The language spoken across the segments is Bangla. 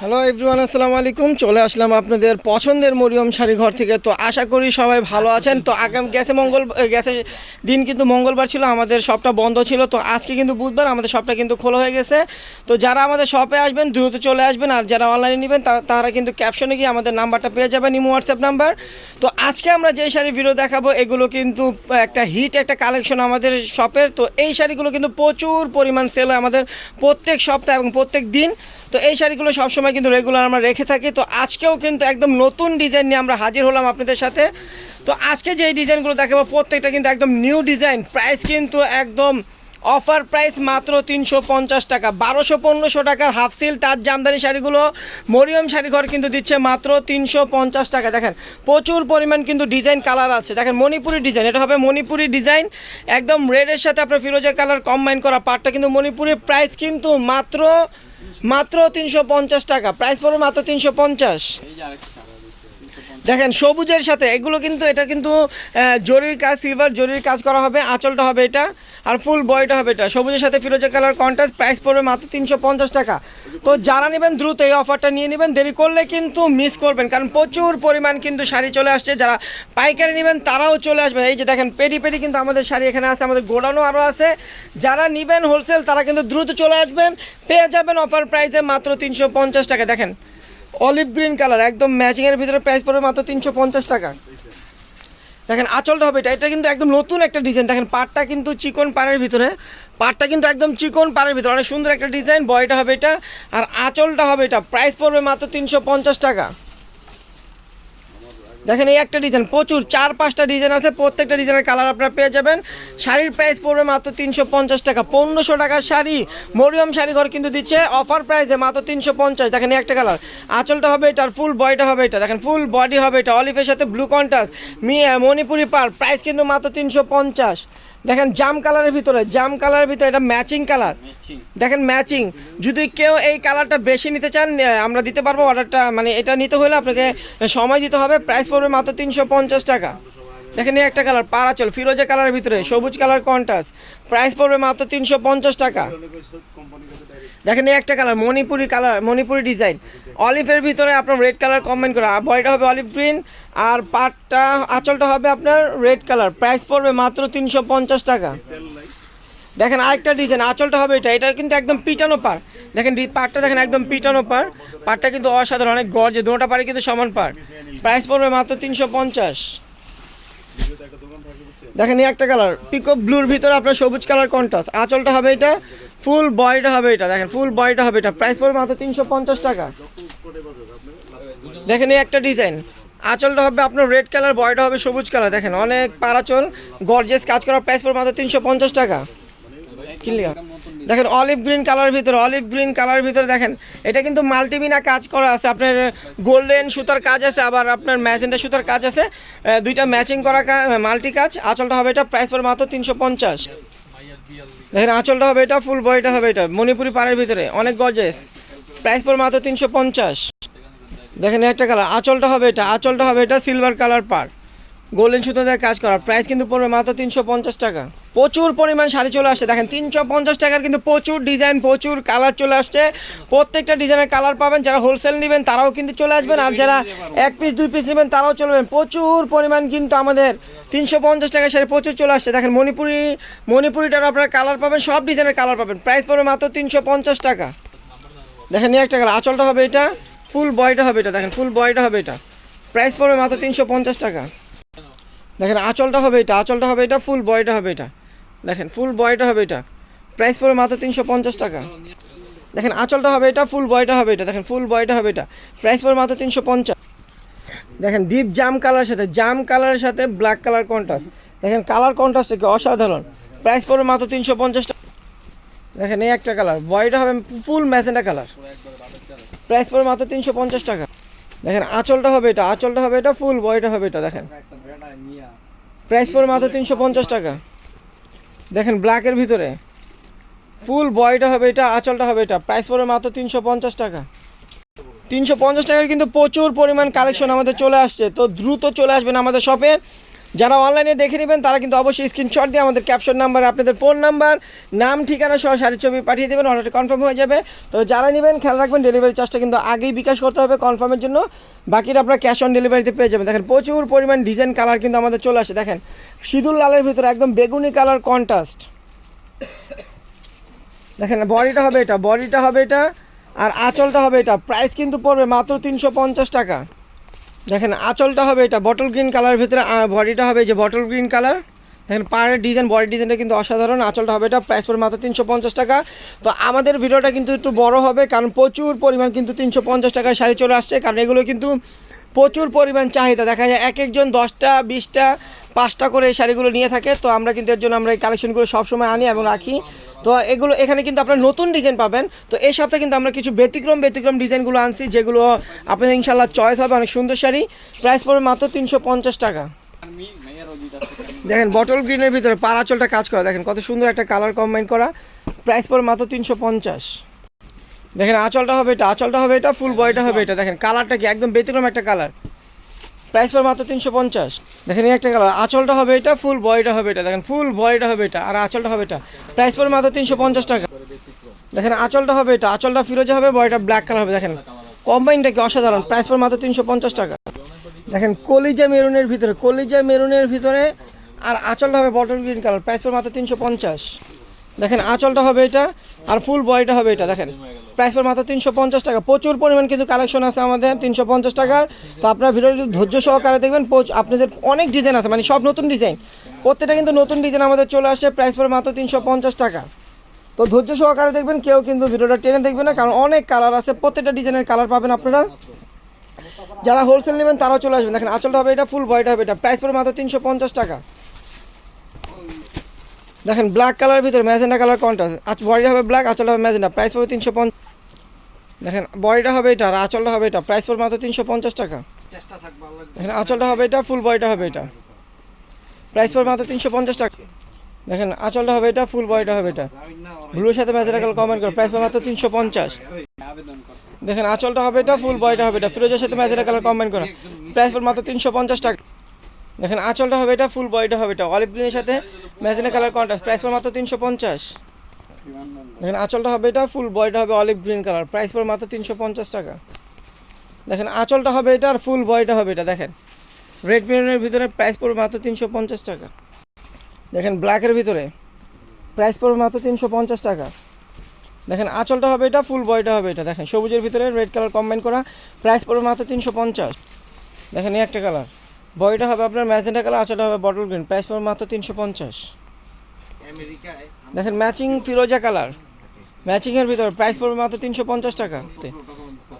হ্যালো এভরিওয়ান, আসসালামু আলাইকুম। চলে আসলাম আপনাদের পছন্দের মরিয়ম শাড়ি ঘর থেকে। তো আশা করি সবাই ভালো আছেন। তো আগামী গেছে দিন কিন্তু মঙ্গলবার ছিল, আমাদের শপটা বন্ধ ছিল। তো আজকে কিন্তু বুধবার, আমাদের শপটা কিন্তু খোলা হয়ে গেছে। তো যারা আমাদের শপে আসবেন দ্রুত চলে আসবেন, আর যারা অনলাইনে নেবেন তারা কিন্তু ক্যাপশনে গিয়ে আমাদের নাম্বারটা পেয়ে যাবেন, ইমো হোয়াটসঅ্যাপ নাম্বার। তো আজকে আমরা যেই শাড়ি ভিডিও দেখাবো এগুলো কিন্তু একটা হিট একটা কালেকশন আমাদের শপের। তো এই শাড়িগুলো কিন্তু প্রচুর পরিমাণ সেল হয় আমাদের প্রত্যেক সপ্তাহ এবং প্রত্যেক দিন। তো এই শাড়িগুলো সবসময় কিন্তু রেগুলার আমরা রেখে থাকি। তো আজকেও কিন্তু একদম নতুন ডিজাইন নিয়ে আমরা হাজির হলাম আপনাদের সাথে। তো আজকে যে ডিজাইনগুলো দেখাবো প্রত্যেকটা কিন্তু একদম নিউ ডিজাইন। প্রাইস কিন্তু একদম অফার প্রাইস মাত্র 350 টাকা। 1200-1500 টাকার হাফ সিল তার জামদানি শাড়িগুলো মরিয়ম শাড়িঘর কিন্তু দিচ্ছে মাত্র 350 টাকা। দেখেন প্রচুর পরিমাণ কিন্তু ডিজাইন কালার আছে। দেখেন মণিপুরি ডিজাইন, এটা হবে মণিপুরি ডিজাইন, একদম রেডের সাথে আপনার ফিরোজা কালার কম্বাইন করা পাটটা কিন্তু মণিপুরি। প্রাইস কিন্তু মাত্র 350 টাকা। প্রাইস পড়বে মাত্র 350। দেখেন সবুজের সাথে এগুলো কিন্তু, এটা কিন্তু জরির কাজ, সিলভার জরির কাজ করা হবে। আঁচলটা হবে এটা, আর ফুল বয়টা হবে এটা। সবুজের সাথে ফিরোজা কালার কন্ট্রাস্ট। প্রাইস পড়বে মাত্র 350 টাকা। তো যারা নেবেন দ্রুত এই অফারটা নিয়ে নেবেন, দেরি করলে কিন্তু মিস করবেন, কারণ প্রচুর পরিমাণ কিন্তু শাড়ি চলে আসছে। যারা পাইকারি নেবেন তারাও চলে আসবেন। এই যে দেখেন পেডি পেডি কিন্তু আমাদের শাড়ি এখানে আছে, আমাদের গোডাউনও আরও আছে। যারা নেবেন হোলসেল তারা কিন্তু দ্রুত চলে আসবেন, পেয়ে যাবেন অফার প্রাইসে মাত্র 350 টাকা। দেখেন অলিভ গ্রিন কালার একদম ম্যাচিংয়ের ভিতরে, প্রাইস পড়বে মাত্র 350 টাকা। দেখেন আঁচলটা হবে এটা কিন্তু একদম নতুন একটা ডিজাইন। দেখেন পাটটা কিন্তু চিকন পাড়ের ভিতরে, পাটটা কিন্তু একদম চিকন পাড়ের ভিতরে, অনেক সুন্দর একটা ডিজাইন। বয়টা হবে এটা, আর আঁচলটা হবে এটা। প্রাইস পড়বে মাত্র 350 টাকা। দেখেন এই একটা ডিজাইন, প্রচুর 4-5টা ডিজাইন আছে, প্রত্যেকটা ডিজাইনের কালার আপনারা পেয়ে যাবেন। শাড়ির প্রাইস পড়বে মাত্র 350 টাকা। 1500 টাকার শাড়ি মরিয়ম শাড়ি ঘর কিন্তু দিচ্ছে অফার প্রাইসে মাত্র 350। দেখেন এই একটা কালার, আঁচলটা হবে এটা, আর ফুল বডিটা হবে এটা। দেখেন ফুল বডি হবে এটা, অলিভের সাথে ব্লু কন্ট্রাস্ট মণিপুরি পার। প্রাইস কিন্তু মাত্র 350। দেখেন জাম কালারের ভিতরে, জাম কালারের ভিতরে এটা ম্যাচিং কালার। দেখেন ম্যাচিং, যদি কেউ এই কালারটা বেশি নিতে চান আমরা দিতে পারবো অর্ডারটা, মানে এটা নিতে হলে আপনাকে সময় দিতে হবে। প্রাইস পড়বে মাত্র 350 টাকা। দেখেন এই একটা কালার পারাচল ফিরোজা কালারের ভিতরে, সবুজ কালার কন্ট্রাস্ট। প্রাইস পড়বে মাত্র 350 টাকা। দেখেন এই একটা colour Manipuri colour, Manipuri design, অলিভের ভিতরে আপনার রেড কালার কম্বাইন করা। বডিটা হবে অলিভ গ্রিন, আর পাটটা আঁচলটা হবে আপনার রেড কালার। প্রাইস পড়বে মাত্র 350 টাকা। দেখেন আরেকটা ডিজাইন, আঁচলটা হবে এটা, এটা কিন্তু একদম পিটানো পার। দেখেন পাটটা দেখেন একদম পিটানো পার, পাটটা কিন্তু অসাধারণ, অনেক গর্জে, দুটোটা পারে কিন্তু সমান পার। প্রাইস পড়বে মাত্র 350। দেখেন এই একটা কালার পিকক ব্লুর ভিতরে আপনার সবুজ কালার কন্ট্রাস্ট। আঁচলটা হবে এটা, ফুল বডিটা হবে এটা। দেখেন ফুল বডিটা হবে এটা। প্রাইস পড়বে মাত্র 350 টাকা। দেখেন এই একটা ডিজাইন, আঁচলটা হবে আপনার রেড কালার, বডিটা হবে সবুজ কালার। দেখেন অনেক পারাচল গর্জেস কাজ করা। প্রাইস পড়বে মাত্র 350 টাকা। ক্লিয়ার। দেখেন অলিভ গ্রিন কালার ভিতরে, অলিভ গ্রিন কালার ভিতরে দেখেন এটা কিন্তু মাল্টিমিনা কাজ করা আছে, আপনার গোল্ডেন সুতার কাজ আছে, আবার আপনার ম্যাজেন্টা সুতার কাজ আছে, দুইটা ম্যাচিং করা মাল্টি কাজ। আঁচলটা হবে এটা, প্রাইস পড়বে মাত্র 350। দেখেন আঁচলটা হবে এটা, ফুল বডিটা হবে এটা, মণিপুরি পাড়ের ভিতরে, অনেক গর্জেস। প্রাইস পড়বে মাত্র 350। দেখেন একটা কালার, আঁচলটা হবে এটা, আঁচলটা হবে এটা সিলভার কালার পাড়, গোল্ডেন সুতো দিয়ে কাজ করা। প্রাইস কিন্তু পড়বে মাত্র 350 টাকা। প্রচুর পরিমাণ শাড়ি চলে আসছে। দেখেন 350 টাকার কিন্তু প্রচুর ডিজাইন, প্রচুর কালার চলে আসছে। প্রত্যেকটা ডিজাইনের কালার পাবেন। যারা হোলসেল নেবেন তারাও কিন্তু চলে আসবেন, আর যারা 1 পিস 2 পিস নেবেন তারাও চলবেন। প্রচুর পরিমাণ কিন্তু আমাদের 350 টাকার শাড়ি প্রচুর চলে আসছে। দেখেন মণিপুরিটার আপনারা কালার পাবেন, সব ডিজাইনের কালার পাবেন। প্রাইস পড়বে মাত্র 350 টাকা। দেখেন এই একটা কালার, আঁচলটা হবে এটা, ফুল বডিটা হবে এটা। দেখেন ফুল বডিটা হবে এটা। প্রাইস পড়বে মাত্র 350 টাকা। দেখেন আঁচলটা হবে এটা, আঁচলটা হবে এটা, ফুল বডিটা হবে এটা। দেখেন ফুল বডিটা হবে এটা। প্রাইস পড়বে মাত্র 350 টাকা। দেখেন আঁচলটা হবে এটা, ফুল বডিটা হবে এটা। দেখেন ফুল বডিটা হবে এটা। প্রাইস পড়বে মাত্র 350। দেখেন ডিপ জাম কালারের সাথে, জাম কালারের সাথে ব্ল্যাক কালার কন্ট্রাস্ট। দেখেন কালার কন্ট্রাস্ট থেকে অসাধারণ। প্রাইস পড়বে মাত্র 350 টাকা। দেখেন এই একটা কালার, বডিটা হবে ফুল ম্যাজেন্টা কালার। প্রাইস পড়বে মাত্র 350 টাকা। দেখেন আঁচলটা হবে এটা, আঁচলটা হবে এটা, ফুল বডিটা হবে এটা। দেখেন প্রাইস পড়বে মাত্র 350 টাকা। দেখেন ব্ল্যাকের ভিতরে ফুল বডিটা হবে এটা, আঁচলটা হবে এটা। প্রাইস পড়বে মাত্র 350 টাকা। 350 টাকার কিন্তু প্রচুর পরিমাণ কালেকশন আমাদের চলে আসছে। তো দ্রুত চলে আসবেন আমাদের শপে, যারা অনলাইনে দেখে নেবেন তারা কিন্তু অবশ্যই স্ক্রিনশট দিয়ে আমাদের ক্যাপশন নাম্বারে আপনাদের ফোন নাম্বার, নাম, ঠিকানা সহ শাড়ির ছবি পাঠিয়ে দেবেন, অর্ডারটা কনফার্ম হয়ে যাবে। তো যারা নেবেন খেয়াল রাখবেন ডেলিভারি চার্জটা কিন্তু আগেই বিকাশ করতে হবে কনফার্মের জন্য, বাকিটা আপনারা ক্যাশ অন ডেলিভারিতে পেয়ে যাবেন। দেখেন প্রচুর পরিমাণ ডিজাইন কালার কিন্তু আমাদের চলে আসে। দেখেন সিঁদুর লালের ভিতরে একদম বেগুনি কালার কন্ট্রাস্ট। দেখেন বডিটা হবে এটা, বডিটা হবে এটা, আর আঁচলটা হবে এটা। প্রাইস কিন্তু পড়বে মাত্র 350 টাকা। দেখেন আঁচলটা হবে এটা বটল গ্রিন কালারের ভিতরে, বডিটা হবে যে বটল গ্রিন কালার। দেখেন পাড়ের ডিজাইন, বডি ডিজাইনটা কিন্তু অসাধারণ। আঁচলটা হবে এটা, প্রাইস পড়বে মাত্র 350 টাকা। তো আমাদের ভিডিওটা কিন্তু একটু বড় হবে, কারণ প্রচুর পরিমাণ কিন্তু 350 টাকায় শাড়ি চলে আসছে, কারণ এগুলো কিন্তু প্রচুর পরিমাণ চাহিদা। দেখা যায় এক একজন 10টা 20টা 5টা করে এই শাড়িগুলো নিয়ে থাকে। তো আমরা কিন্তু এর জন্য আমরা এই কালেকশনগুলো সবসময় আনি এবং রাখি। তো এগুলো এখানে কিন্তু আপনারা নতুন ডিজাইন পাবেন। তো এই সপ্তাহে কিন্তু আমরা কিছু ব্যতিক্রম ডিজাইনগুলো আনছি, যেগুলো আপনাদের ইনশাল্লাহ চয়েস হবে। অনেক সুন্দর শাড়ি, প্রাইস পড়বে মাত্র 350 টাকা। দেখেন বটল গ্রিনের ভিতরে পাড়াচলটা কাজ করা, দেখেন কত সুন্দর একটা কালার কম্বাইন করা, প্রাইস পড়বে মাত্র 350। দেখেন আঁচলটা হবে এটা, আঁচলটা হবে এটা, ফুল বডিটা হবে এটা। দেখেন কালারটা কি একদম ব্যতিক্রম একটা কালার, প্রাইস পড়বে মাত্র 350। দেখেন এই একটা কালার, আঁচলটা হবে এটা, ফুল বডিটা হবে এটা। দেখেন ফুল বডিটা হবে এটা, আর আঁচলটা হবে এটা, প্রাইস পড়বে মাত্র 350 টাকা। দেখেন আঁচলটা হবে এটা, আঁচলটা ফিরোজা হবে, বডিটা ব্ল্যাক কালার হবে। দেখেন কম্বাইনটা কি অসাধারণ, প্রাইস পড়বে মাত্র 350 টাকা। দেখেন কলিজা মেরুনের ভিতরে, কলিজা মেরুনের ভিতরে, আর আঁচলটা হবে বটল গ্রিন কালার, প্রাইস পড়বে মাত্র 350। দেখেন আঁচলটা হবে এটা, আর ফুল বডিটা হবে এটা। দেখেন প্রাইস পড়বে মাত্র 350 টাকা। প্রচুর পরিমাণ কিন্তু কালেকশন আছে আমাদের 350 টাকার। তো আপনারা ভিডিওটি যদি ধৈর্য সহকারে দেখবেন, আপনাদের অনেক ডিজাইন আছে, মানে সব নতুন ডিজাইন, প্রত্যেকটা কিন্তু নতুন ডিজাইন আমাদের চলে আসছে। প্রাইস পড়বে মাত্র 350 টাকা। তো ধৈর্য সহকারে দেখবেন, কেউ কিন্তু ভিডিওটা টেনে দেখবেন না, কারণ অনেক কালার আছে, প্রত্যেকটা ডিজাইনের কালার পাবেন আপনারা। যারা হোলসেল নেবেন তারাও চলে আসবেন। দেখেন আঁচলটা হবে এটা, ফুল বডিটা হবে এটা, প্রাইস পড়বে মাত্র 350 টাকা। দেখেন ব্ল্যাক কালারের ভিতরে ম্যাজেন্ডা কালার কন্ট্রাস্ট, বডিটা হবে ব্ল্যাক, আঁচলটা হবে ম্যাজেন্ডা, প্রাইস পড়বে 350। দেখেন বডিটা হবে এটা, আর আঁচলটা হবে এটা, প্রাইস পড়বে মাত্র 350 টাকা। দেখেন আঁচলটা হবে এটা, ফুল বডিটা হবে এটা, প্রাইস পড়বে মাত্র 350 টাকা। দেখেন আঁচলটা হবে এটা, ফুল বডিটা হবে এটা, ব্লুর সাথে ম্যাজেন্ডা কালার কম্বাইন করে, প্রাইস পড়বে মাত্র 350। দেখেন আঁচলটা হবে এটা, ফুল বডিটা হবে এটা, ফিরোজের সাথে ম্যাজেন্ডা কালার কম্বাইন করা, প্রাইস পড়বে মাত্র 350 টাকা। দেখেন আঁচলটা হবে এটা, ফুল বডিটা হবে এটা, অলিভ গ্রিনের সাথে ম্যাজেন্ডা কালার কন্ট্রাস্ট, প্রাইস পড়বে মাত্র 350। দেখেন আঁচলটা হবে এটা, ফুল বডিটা হবে অলিভ গ্রিন কালার, প্রাইস পড়বে মাত্র 350 টাকা। দেখেন আঁচলটা হবে এটা, আর ফুল বডিটা হবে এটা। দেখেন রেড মেরুনের ভিতরে, প্রাইস পড়বে মাত্র 350 টাকা। দেখেন ব্ল্যাকের ভিতরে, প্রাইস পড়বে মাত্র 350 টাকা। দেখেন আঁচলটা হবে এটা, ফুল বডিটা হবে এটা। দেখেন সবুজের ভিতরে রেড কালার কম্বাইন করা, প্রাইস পড়বে মাত্র 350। দেখেন এই একটা কালার, বডিটা হবে আপনার ম্যাজেন্ডা কালার, আঁচলটা হবে বটল গ্রিন, প্রাইস পড়বে মাত্র 350। দেখেন ম্যাচিং ফিরোজা কালার, ম্যাচিংয়ের ভিতরে, প্রাইস পড়বে মাত্র 350 টাকা।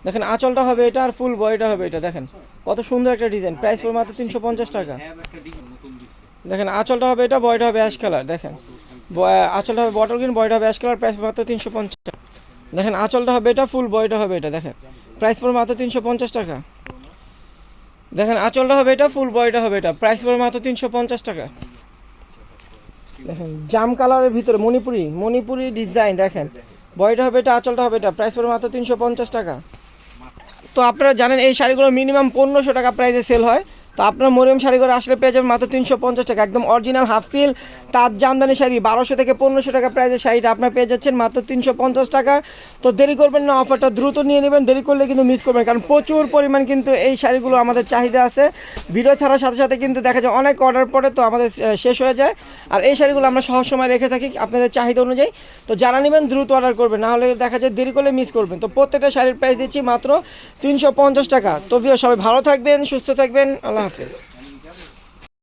দেখেন আঁচলটা হবে এটা, আর ফুল বডিটা হবে এটা। দেখেন কত সুন্দর একটা ডিজাইন, প্রাইস পড়বে মাত্র 350 টাকা। দেখেন আঁচলটা হবে এটা, বডিটা হবে অ্যাশ কালার। দেখেন আঁচলটা হবে বটল গ্রিন, বডিটা হবে অ্যাশ কালার, প্রাইস মাত্র 350। দেখেন আঁচলটা হবে এটা, ফুল বডিটা হবে এটা। দেখেন প্রাইস পড়বে মাত্র 350 টাকা। দেখেন আঁচলটা হবে এটা, ফুল বডিটা হবে এটা, প্রাইস পড়বে মাত্র 350 টাকা। দেখেন জাম কালারের ভিতরে মণিপুরি ডিজাইন, দেখেন বডিটা হবে এটা, আঁচলটা হবে এটা, প্রাইস পড়বে মাত্র 350 টাকা। তো আপনারা জানেন এই শাড়িগুলো মিনিমাম 1500 টাকা প্রাইসে সেল হয়। তো আপনার মরিয়ম শাড়ি করে আসলে পেয়ে যাবেন মাত্র 350 টাকা, একদম অরিজিনাল হাফ সিল তাঁত জামদানি শাড়ি 1200 থেকে 1500 টাকা প্রাইসের শাড়িটা আপনার পেয়ে যাচ্ছেন মাত্র 350 টাকা। তো দেরি করবেন না, অফারটা দ্রুত নিয়ে নেবেন, দেরি করলে কিন্তু মিস করবেন, কারণ প্রচুর পরিমাণ কিন্তু এই শাড়িগুলো আমাদের চাহিদা আছে। ভিডিও ছাড়ার সাথে সাথে কিন্তু দেখা যায় অনেক অর্ডার পড়ে, তো আমাদের শেষ হয়ে যায়। আর এই শাড়িগুলো আমরা সব সময় রেখে থাকি আপনাদের চাহিদা অনুযায়ী। তো যারা নেবেন দ্রুত অর্ডার করবেন, নাহলে দেখা যায় দেরি করলে মিস করবেন। তো প্রত্যেকটা শাড়ির প্রাইস দিচ্ছি মাত্র 350 টাকা। তো সবাই ভালো থাকবেন, সুস্থ থাকবেন, আল্লাহ হাফেজ।